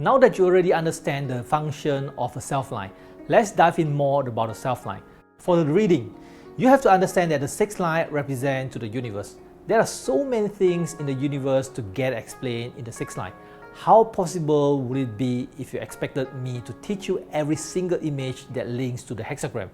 Now that you already understand the function of a self-line, let's dive in more about the self-line. For the reading, you have to understand that the sixth line represents to the universe. There are so many things in the universe to get explained in the sixth line. How possible would it be if you expected me to teach you every single image that links to the hexagram?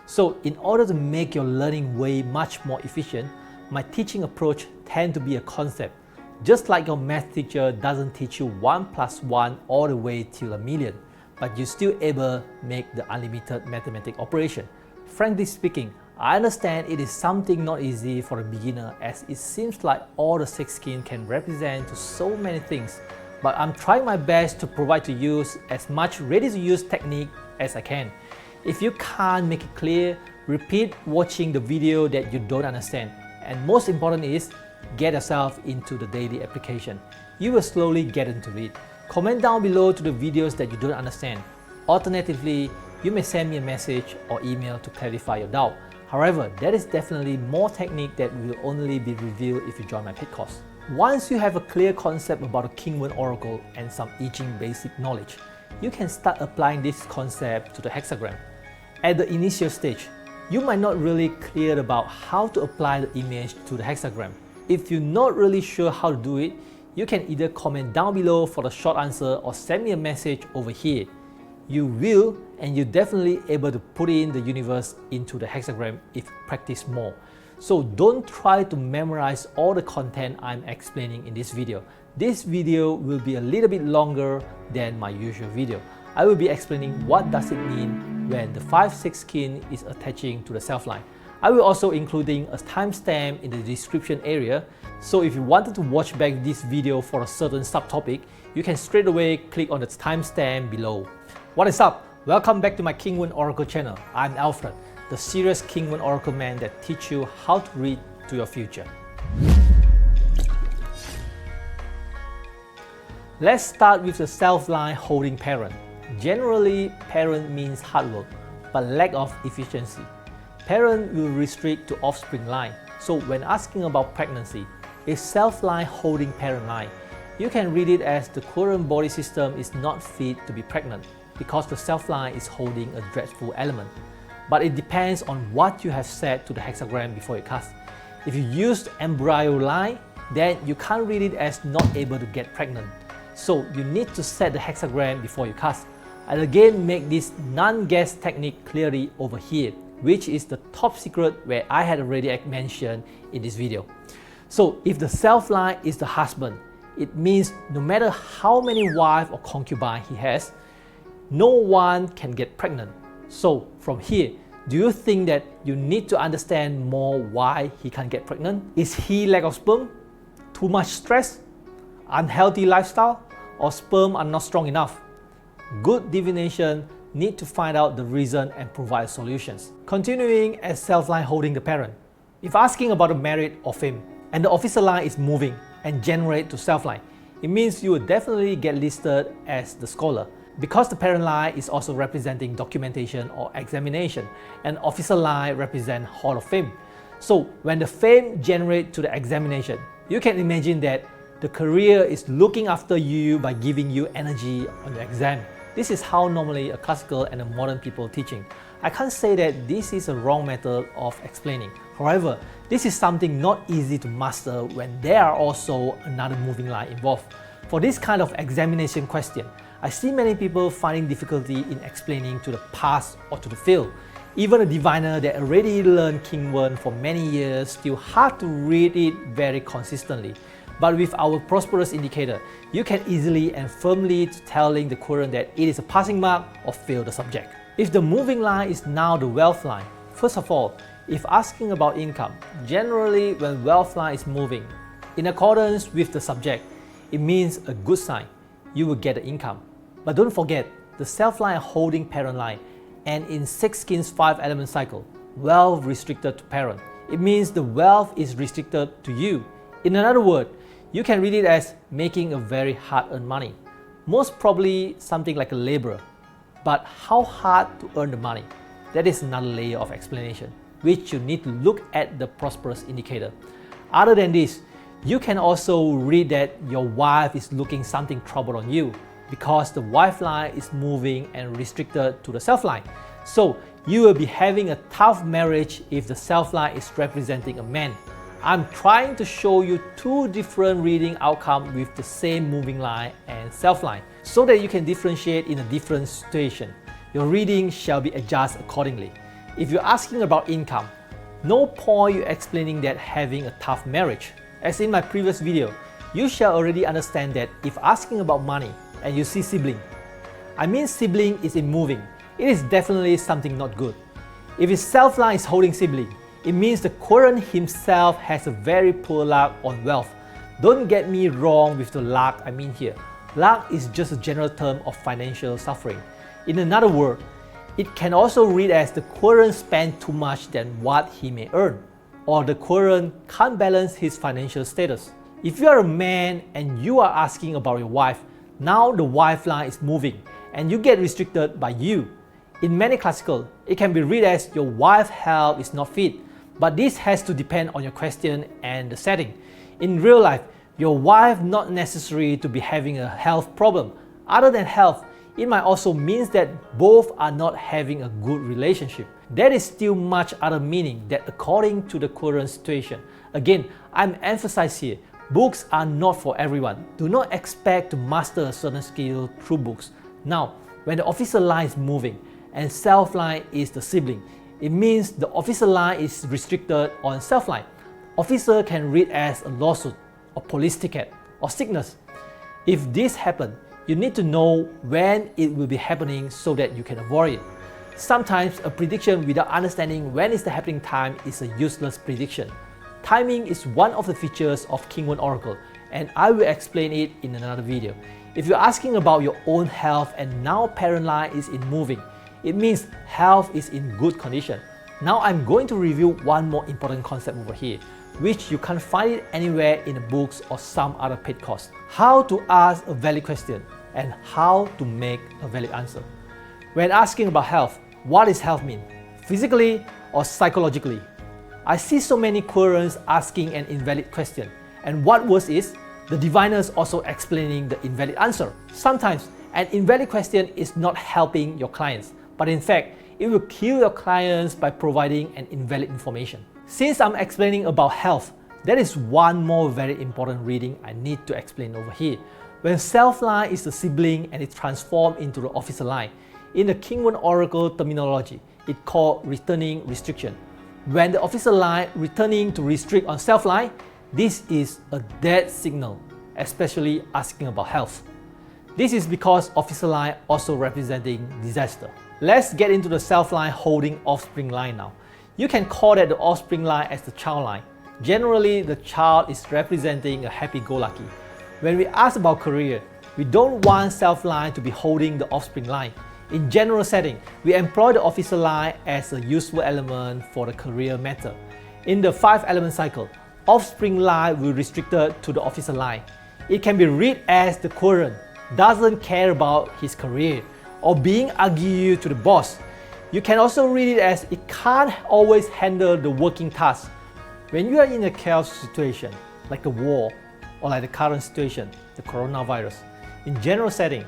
So in order to make your learning way much more efficient, my teaching approach tends to be a concept. Just like your math teacher doesn't teach you 1 + 1 all the way till a million, but you still able to make the unlimited mathematical operation. Frankly speaking, I understand it is something not easy for a beginner, as it seems like all the six skin can represent to so many things, but I'm trying my best to provide to you as much ready-to-use technique as I can. If you can't make it clear, repeat watching the video that you don't understand, and most important is, get yourself into the daily application. You will slowly get into it. Comment down below to the videos that you don't understand. Alternatively, you may send me a message or email to clarify your doubt. However, there is definitely more technique that will only be revealed if you join my paid course. Once you have a clear concept about the King Wen Oracle and some I-ching basic knowledge, you can start applying this concept to the hexagram. At the initial stage, you might not really clear about how to apply the image to the hexagram. If you're not really sure how to do it, you can either comment down below for the short answer or send me a message over here. You will, and you're definitely able to put in the universe into the hexagram if you practice more. So don't try to memorize all the content I'm explaining in this video. This video will be a little bit longer than my usual video. I will be explaining what does it mean when the 5-6 skin is attaching to the self-line. I will also including a timestamp in the description area, so if you wanted to watch back this video for a certain subtopic, you can straight away click on the timestamp below. What is up? Welcome back to my King Wen Oracle channel. I'm Alfred, the serious King Wen Oracle man that teach you how to read to your future. Let's start with the self-line holding parent. Generally, parent means hard work, but lack of efficiency. Parent will restrict to offspring line. So when asking about pregnancy, is self-line holding parent line, you can read it as the current body system is not fit to be pregnant because the self-line is holding a dreadful element. But it depends on what you have set to the hexagram before you cast. If you use embryo line, then you can't read it as not able to get pregnant. So you need to set the hexagram before you cast. I'll again make this non-guess technique clearly over here, which is the top secret where I had already mentioned in this video. So if the self-line is the husband, it means no matter how many wives or concubines he has, no one can get pregnant. So from here, do you think that you need to understand more why he can't get pregnant? Is he lack of sperm? Too much stress? Unhealthy lifestyle? Or sperm are not strong enough? Good divination need to find out the reason and provide solutions. Continuing as self-line holding the parent. If asking about a merit or fame, and the officer line is moving and generate to self-line, it means you will definitely get listed as the scholar. Because the parent line is also representing documentation or examination, and officer line represent Hall of Fame. So when the fame generate to the examination, you can imagine that the career is looking after you by giving you energy on the exam. This is how normally a classical and a modern people teaching. I can't say that this is a wrong method of explaining. However, this is something not easy to master when there are also another moving line involved. For this kind of examination question, I see many people finding difficulty in explaining to the pass or to the fail. Even a diviner that already learned King Wen for many years still hard to read it very consistently. But with our prosperous indicator, you can easily and firmly telling the current that it is a passing mark or fail the subject. If the moving line is now the wealth line, first of all, if asking about income, generally when wealth line is moving, in accordance with the subject, it means a good sign. You will get the income. But don't forget, the self-line holding parent line, and in 6 skins 5 element cycle, wealth restricted to parent. It means the wealth is restricted to you. In another word, you can read it as making a very hard-earned money. Most probably something like a laborer. But how hard to earn the money? That is another layer of explanation, which you need to look at the prosperous indicator. Other than this, you can also read that your wife is looking something trouble on you. because the wife line is moving and restricted to the self line. So you will be having a tough marriage if the self line is representing a man. I'm trying to show you two different reading outcomes with the same moving line and self line so that you can differentiate in a different situation. Your reading shall be adjusted accordingly. If you're asking about income, no point you explaining that having a tough marriage. As in my previous video, you shall already understand that if asking about money and you see sibling, I mean sibling is in moving, it is definitely something not good. If his self line is holding sibling, it means the querent himself has a very poor luck on wealth. Don't get me wrong with the luck I mean here. Luck is just a general term of financial suffering. In another word, it can also read as the querent spends too much than what he may earn, or the querent can't balance his financial status. If you are a man and you are asking about your wife, now the wife line is moving and you get restricted by you. In many classical, it can be read as your wife's health is not fit, but this has to depend on your question and the setting. In real life, your wife not necessary to be having a health problem. Other than health, it might also means that both are not having a good relationship. There is still much other meaning that according to the current situation. Again, I'm emphasizing here, books are not for everyone. Do not expect to master a certain skill through books. Now, when the officer line is moving and self line is the sibling, it means the officer line is restricted on self line. Officer can read as a lawsuit, or police ticket, or sickness. If this happens, you need to know when it will be happening so that you can avoid it. Sometimes a prediction without understanding when is the happening time is a useless prediction. Timing is one of the features of King Wen Oracle, and I will explain it in another video. If you're asking about your own health and now parent line is in moving, it means health is in good condition. Now I'm going to review one more important concept over here, which you can't find it anywhere in the books or some other paid course. How to ask a valid question and how to make a valid answer. When asking about health, what does health mean? Physically or psychologically? I see so many querents asking an invalid question, and what worse is, the diviners also explaining the invalid answer. Sometimes an invalid question is not helping your clients, but in fact, it will kill your clients by providing an invalid information. Since I'm explaining about health, there is one more very important reading I need to explain over here. When self line is the sibling and it transforms into the officer line, in the King Wen Oracle terminology, it's called returning restriction. When the officer line returning to restrict on self line, this is a dead signal, especially asking about health. This is because officer line also representing disaster. Let's get into the self line holding offspring line now. You can call that the offspring line as the child line. Generally, the child is representing a happy-go-lucky. When we ask about career, we don't want self line to be holding the offspring line. In general setting, we employ the officer line as a useful element for the career matter. In the 5-element cycle, offspring line will be restricted to the officer line. It can be read as the querent doesn't care about his career or being argued to the boss. You can also read it as it can't always handle the working tasks. When you are in a chaos situation, like a war or like the current situation, the coronavirus, in general setting,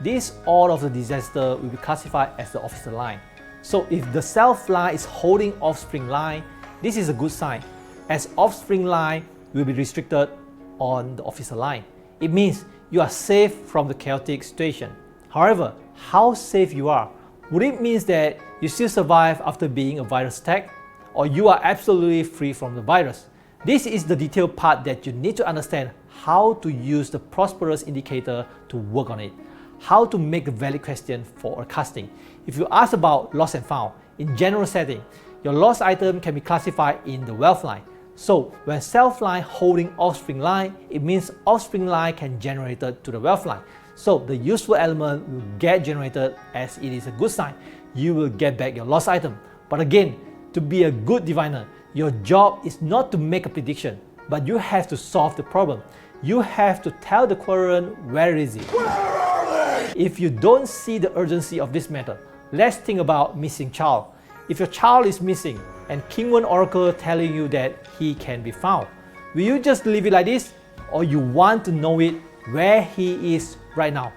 this all of the disaster will be classified as the officer line. So if the self line is holding offspring line, this is a good sign, as offspring line will be restricted on the officer line. It means you are safe from the chaotic situation. However, how safe you are? Would it mean that you still survive after being a virus attack? Or you are absolutely free from the virus? This is the detailed part that you need to understand how to use the prosperous indicator to work on it. How to make a valid question for a casting. If you ask about lost and found, in general setting, your lost item can be classified in the wealth line. So when self line holding offspring line, it means offspring line can generate it to the wealth line. So the useful element will get generated as it is a good sign. You will get back your lost item. But again, to be a good diviner, your job is not to make a prediction, but you have to solve the problem. You have to tell the querent where is it. Where are they? If you don't see the urgency of this matter, let's think about missing child. If your child is missing and King Wen Oracle telling you that he can be found, will you just leave it like this, or you want to know it where he is right now?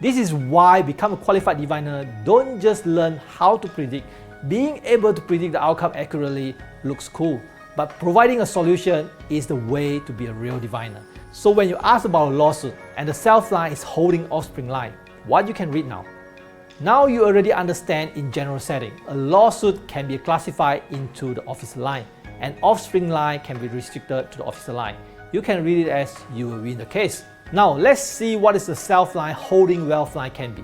This is why become a qualified diviner don't just learn how to predict. Being able to predict the outcome accurately looks cool, but providing a solution is the way to be a real diviner. So when you ask about a lawsuit and the self line is holding offspring line, what you can read now? Now you already understand in general setting, a lawsuit can be classified into the officer line, and offspring line can be restricted to the officer line. You can read it as you will win the case. Now let's see what is the self line holding wealth line can be.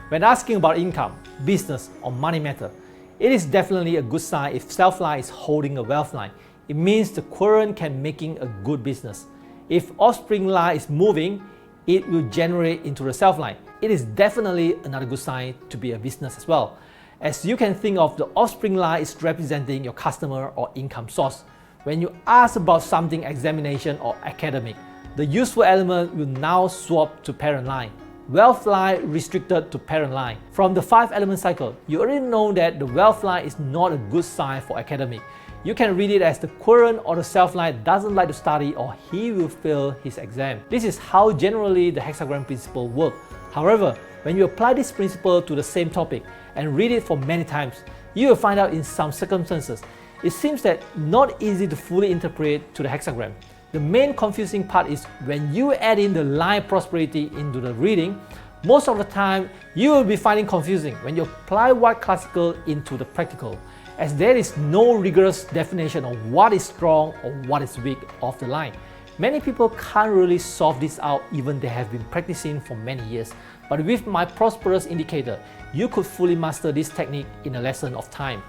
When asking about income, business or money matter, it is definitely a good sign if self line is holding a wealth line. It means the querent can making a good business. If offspring line is moving, it will generate into the self line. It is definitely another good sign to be a business as well, as you can think of the offspring line is representing your customer or income source. When you ask about something examination or academic, the useful element will now swap to parent line. Wealth line restricted to parent line. From the 5-element cycle, you already know that the wealth line is not a good sign for academic. You can read it as the querent or the self line doesn't like to study or he will fail his exam. This is how generally the hexagram principle works. However, when you apply this principle to the same topic and read it for many times, you will find out in some circumstances, it seems that not easy to fully interpret to the hexagram. The main confusing part is when you add in the line prosperity into the reading, most of the time you will be finding confusing when you apply what classical into the practical, as there is no rigorous definition of what is strong or what is weak of the line. Many people can't really solve this out even they have been practicing for many years, but with my prosperous indicator, you could fully master this technique in a lesson of time.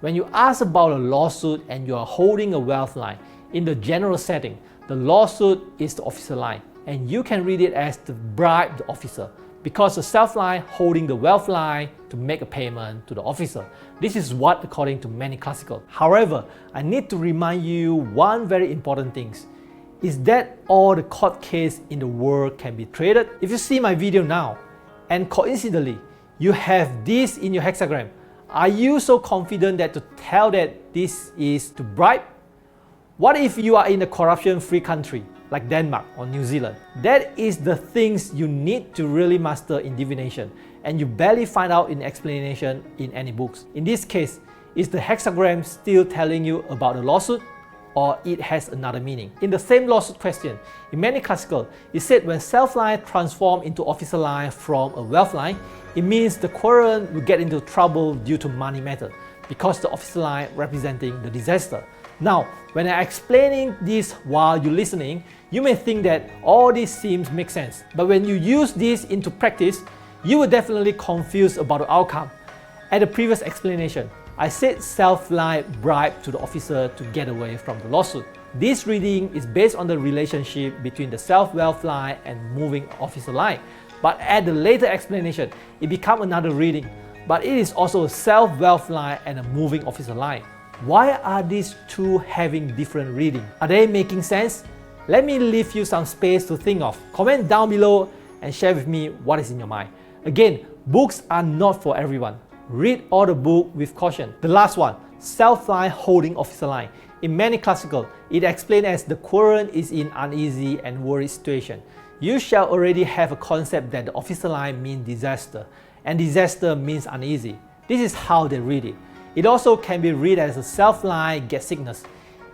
When you ask about a lawsuit and you are holding a wealth line, in the general setting, the lawsuit is the officer line, and you can read it as to bribe the officer, because the self line holding the wealth line to make a payment to the officer. This is what according to many classical. However, I need to remind you one very important thing. Is that all the court case in the world can be traded? If you see my video now, and coincidentally, you have this in your hexagram, are you so confident that to tell that this is to bribe? What if you are in a corruption-free country like Denmark or New Zealand? That is the things you need to really master in divination, and you barely find out in explanation in any books. In this case, is the hexagram still telling you about the lawsuit, or it has another meaning? In the same lawsuit question, in many classical, it said when self line transform into officer line from a wealth line, it means the querent will get into trouble due to money matter, because the officer line representing the disaster. Now, when I'm explaining this while you're listening, you may think that all this seems make sense. But when you use this into practice, you will definitely confuse about the outcome. At the previous explanation, I said self-line bribe to the officer to get away from the lawsuit. This reading is based on the relationship between the self-wealth line and moving officer line. But at the later explanation, it becomes another reading. But it is also a self-wealth line and a moving officer line. Why are these two having different reading? Are they making sense? Let me leave you some space to think of. Comment down below and share with me what is in your mind. Again, books are not for everyone. Read all the book with caution. The last one, self-line holding officer line. In many classical, it explained as the querent is in uneasy and worried situation. You shall already have a concept that the officer line means disaster, and disaster means uneasy. This is how they read it. It also can be read as a self-line get sickness.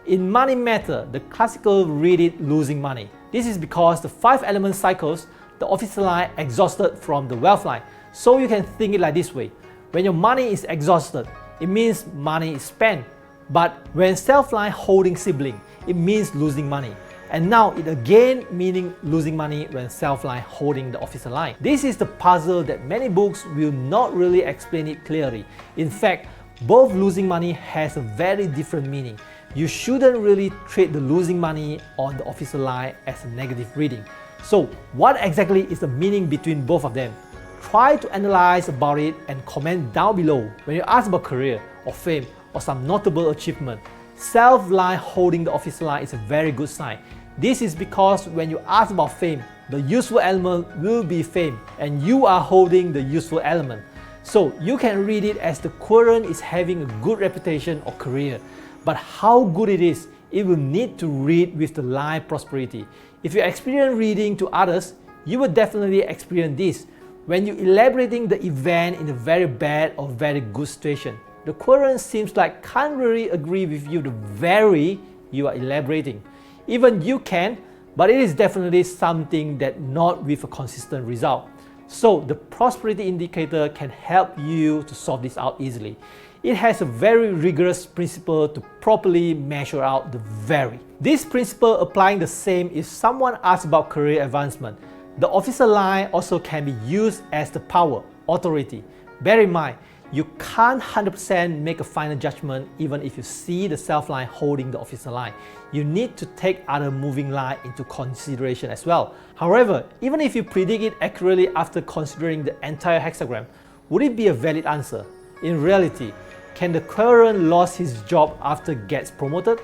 In money matter, the classical read it losing money. This is because the 5-element cycles, the officer line exhausted from the wealth line. So you can think it like this way. When your money is exhausted, it means money is spent. But when self-line holding sibling, it means losing money. And now it again meaning losing money when self-line holding the officer line. This is the puzzle that many books will not really explain it clearly. In fact, both losing money has a very different meaning. You shouldn't really treat the losing money on the officer line as a negative reading. So what exactly is the meaning between both of them? Try to analyze about it and comment down below. When you ask about career or fame or some notable achievement, self-line holding the officer line is a very good sign. This is because when you ask about fame, the useful element will be fame, and you are holding the useful element. So you can read it as the querent is having a good reputation or career. But how good it is, it will need to read with the line prosperity. If you experience reading to others, you will definitely experience this. When you're elaborating the event in a very bad or very good situation, the querent seems like can't really agree with you the very you are elaborating. Even you can, but it is definitely something that not with a consistent result. So the prosperity indicator can help you to sort this out easily. It has a very rigorous principle to properly measure out the very. This principle applying the same if someone asks about career advancement. The officer line also can be used as the power, authority. Bear in mind, you can't 100% make a final judgment even if you see the self line holding the officer line. You need to take other moving line into consideration as well. However, even if you predict it accurately after considering the entire hexagram, would it be a valid answer? In reality, can the querent lose his job after gets promoted?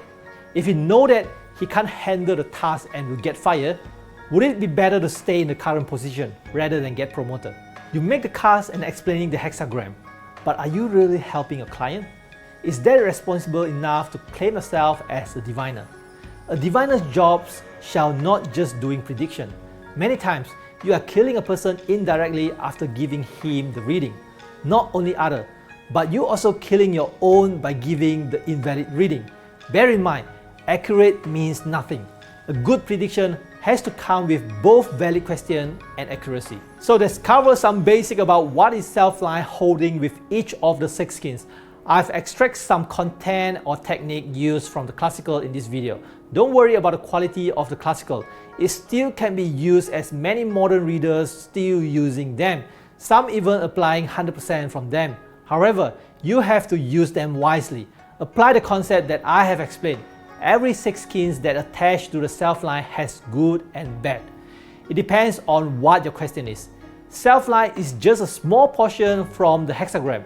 If he know that he can't handle the task and will get fired, would it be better to stay in the current position rather than get promoted? You make the cast and explaining the hexagram, but are you really helping a client? Is that responsible enough to claim yourself as a diviner? A diviner's job shall not just doing prediction. Many times, you are killing a person indirectly after giving him the reading. Not only other, but you also killing your own by giving the invalid reading. Bear in mind, accurate means nothing. A good prediction has to come with both valid question and accuracy. So let's cover some basic about what is self-line holding with each of the 6 skins. I've extracted some content or technique used from the classical in this video. Don't worry about the quality of the classical. It still can be used as many modern readers still using them. Some even applying 100% from them. However, you have to use them wisely. Apply the concept that I have explained. Every 6 skins that attach to the self-line has good and bad. It depends on what your question is. Self-line is just a small portion from the hexagram.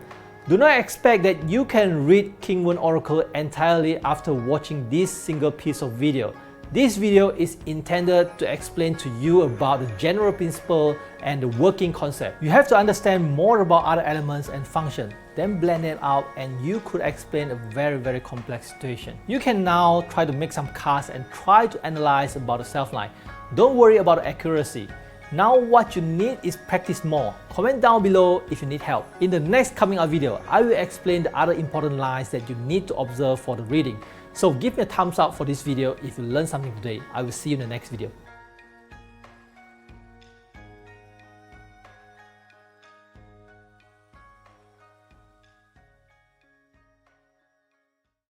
Do not expect that you can read King Wen Oracle entirely after watching this single piece of video. This video is intended to explain to you about the general principle and the working concept. You have to understand more about other elements and functions, then blend them out and you could explain a very complex situation. You can now try to make some casts and try to analyze about the self-line. Don't worry about the accuracy. Now what you need is practice more. Comment down below if you need help. In the next coming up video, I will explain the other important lines that you need to observe for the reading. So give me a thumbs up for this video if you learned something today. I will see you in the next video.